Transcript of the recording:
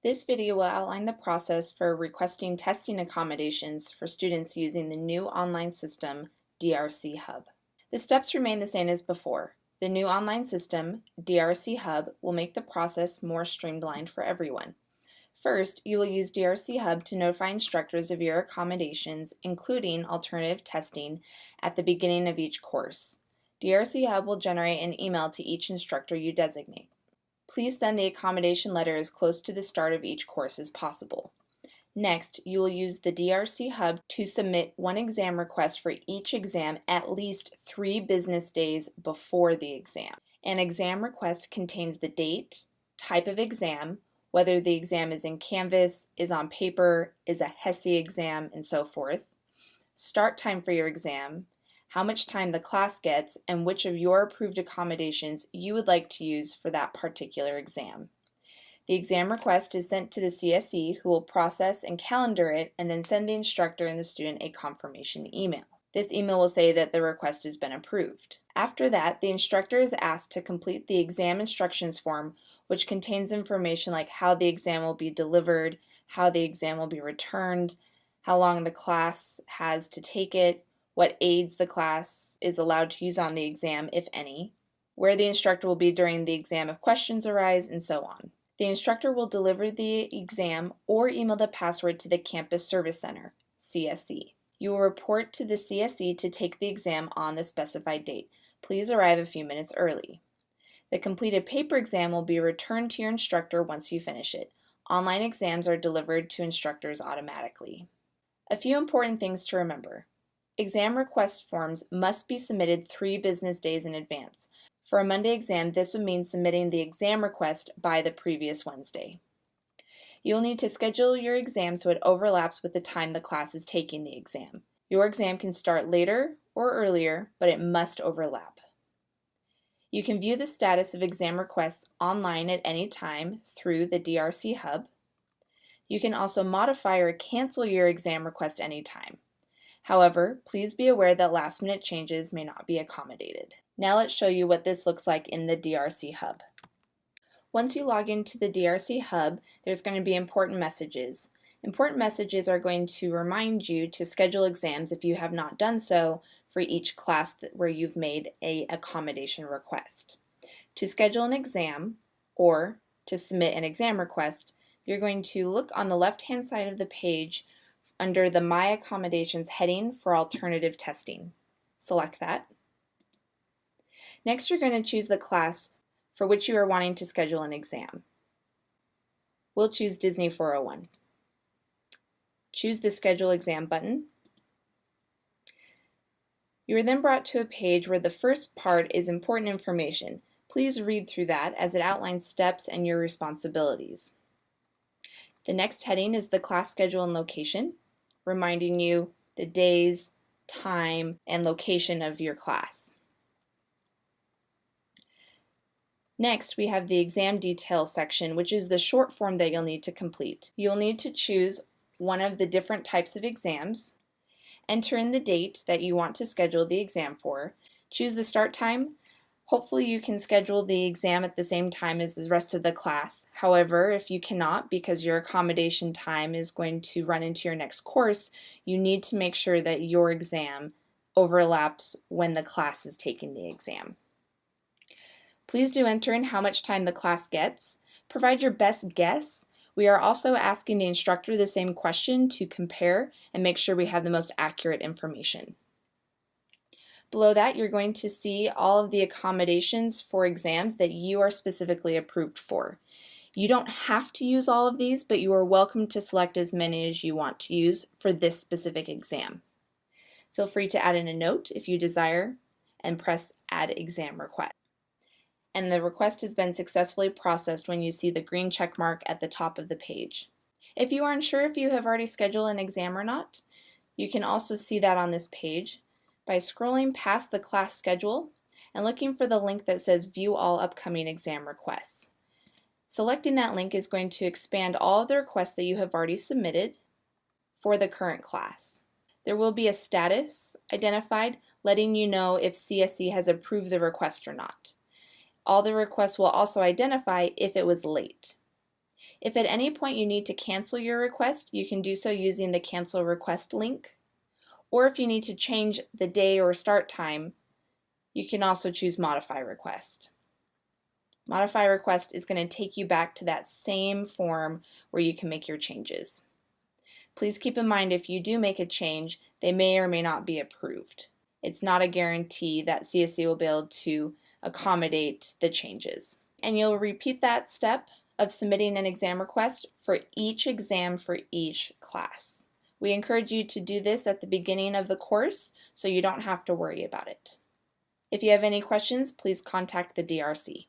This video will outline the process for requesting testing accommodations for students using the new online system, DRC Hub. The steps remain the same as before. The new online system, DRC Hub, will make the process more streamlined for everyone. First, you will use DRC Hub to notify instructors of your accommodations, including alternative testing, at the beginning of each course. DRC Hub will generate an email to each instructor you designate. Please send the accommodation letter as close to the start of each course as possible. Next, you will use the DRC Hub to submit one exam request for each exam at least 3 business days before the exam. An exam request contains the date, type of exam, whether the exam is in Canvas, is on paper, is a HESI exam, and so forth, start time for your exam, how much time the class gets, and which of your approved accommodations you would like to use for that particular exam. The exam request is sent to the CSE, who will process and calendar it and then send the instructor and the student a confirmation email. This email will say that the request has been approved. After that, the instructor is asked to complete the exam instructions form, which contains information like how the exam will be delivered, how the exam will be returned, how long the class has to take it, what aids the class is allowed to use on the exam, if any, where the instructor will be during the exam if questions arise, and so on. The instructor will deliver the exam or email the password to the Campus Service Center, CSC. You will report to the CSE to take the exam on the specified date. Please arrive a few minutes early. The completed paper exam will be returned to your instructor once you finish it. Online exams are delivered to instructors automatically. A few important things to remember. Exam request forms must be submitted 3 business days in advance. For a Monday exam, this would mean submitting the exam request by the previous Wednesday. You'll need to schedule your exam so it overlaps with the time the class is taking the exam. Your exam can start later or earlier, but it must overlap. You can view the status of exam requests online at any time through the DRC Hub. You can also modify or cancel your exam request anytime. However, please be aware that last-minute changes may not be accommodated. Now let's show you what this looks like in the DRC Hub. Once you log into the DRC Hub, there's going to be important messages. Important messages are going to remind you to schedule exams if you have not done so for each class where you've made an accommodation request. To schedule an exam or to submit an exam request, you're going to look on the left-hand side of the page under the My Accommodations heading for alternative testing. Select that. Next, you're going to choose the class for which you are wanting to schedule an exam. We'll choose Disney 401. Choose the Schedule Exam button. You are then brought to a page where the first part is important information. Please read through that as it outlines steps and your responsibilities. The next heading is the class schedule and location, reminding you the days, time, and location of your class. Next, we have the exam details section, which is the short form that you'll need to complete. You'll need to choose one of the different types of exams, enter in the date that you want to schedule the exam for, choose the start time. Hopefully you can schedule the exam at the same time as the rest of the class. However, if you cannot because your accommodation time is going to run into your next course, you need to make sure that your exam overlaps when the class is taking the exam. Please do enter in how much time the class gets. Provide your best guess. We are also asking the instructor the same question to compare and make sure we have the most accurate information. Below that, you're going to see all of the accommodations for exams that you are specifically approved for. You don't have to use all of these, but you are welcome to select as many as you want to use for this specific exam. Feel free to add in a note if you desire and press Add Exam Request. And the request has been successfully processed when you see the green check mark at the top of the page. If you are unsure if you have already scheduled an exam or not, you can also see that on this page by scrolling past the class schedule and looking for the link that says View All Upcoming Exam Requests. Selecting that link is going to expand all of the requests that you have already submitted for the current class. There will be a status identified letting you know if CSE has approved the request or not. All the requests will also identify if it was late. If at any point you need to cancel your request, you can do so using the Cancel Request link. Or if you need to change the day or start time, you can also choose Modify Request. Modify Request is going to take you back to that same form where you can make your changes. Please keep in mind if you do make a change, they may or may not be approved. It's not a guarantee that CSE will be able to accommodate the changes. And you'll repeat that step of submitting an exam request for each exam for each class. We encourage you to do this at the beginning of the course so you don't have to worry about it. If you have any questions, please contact the DRC.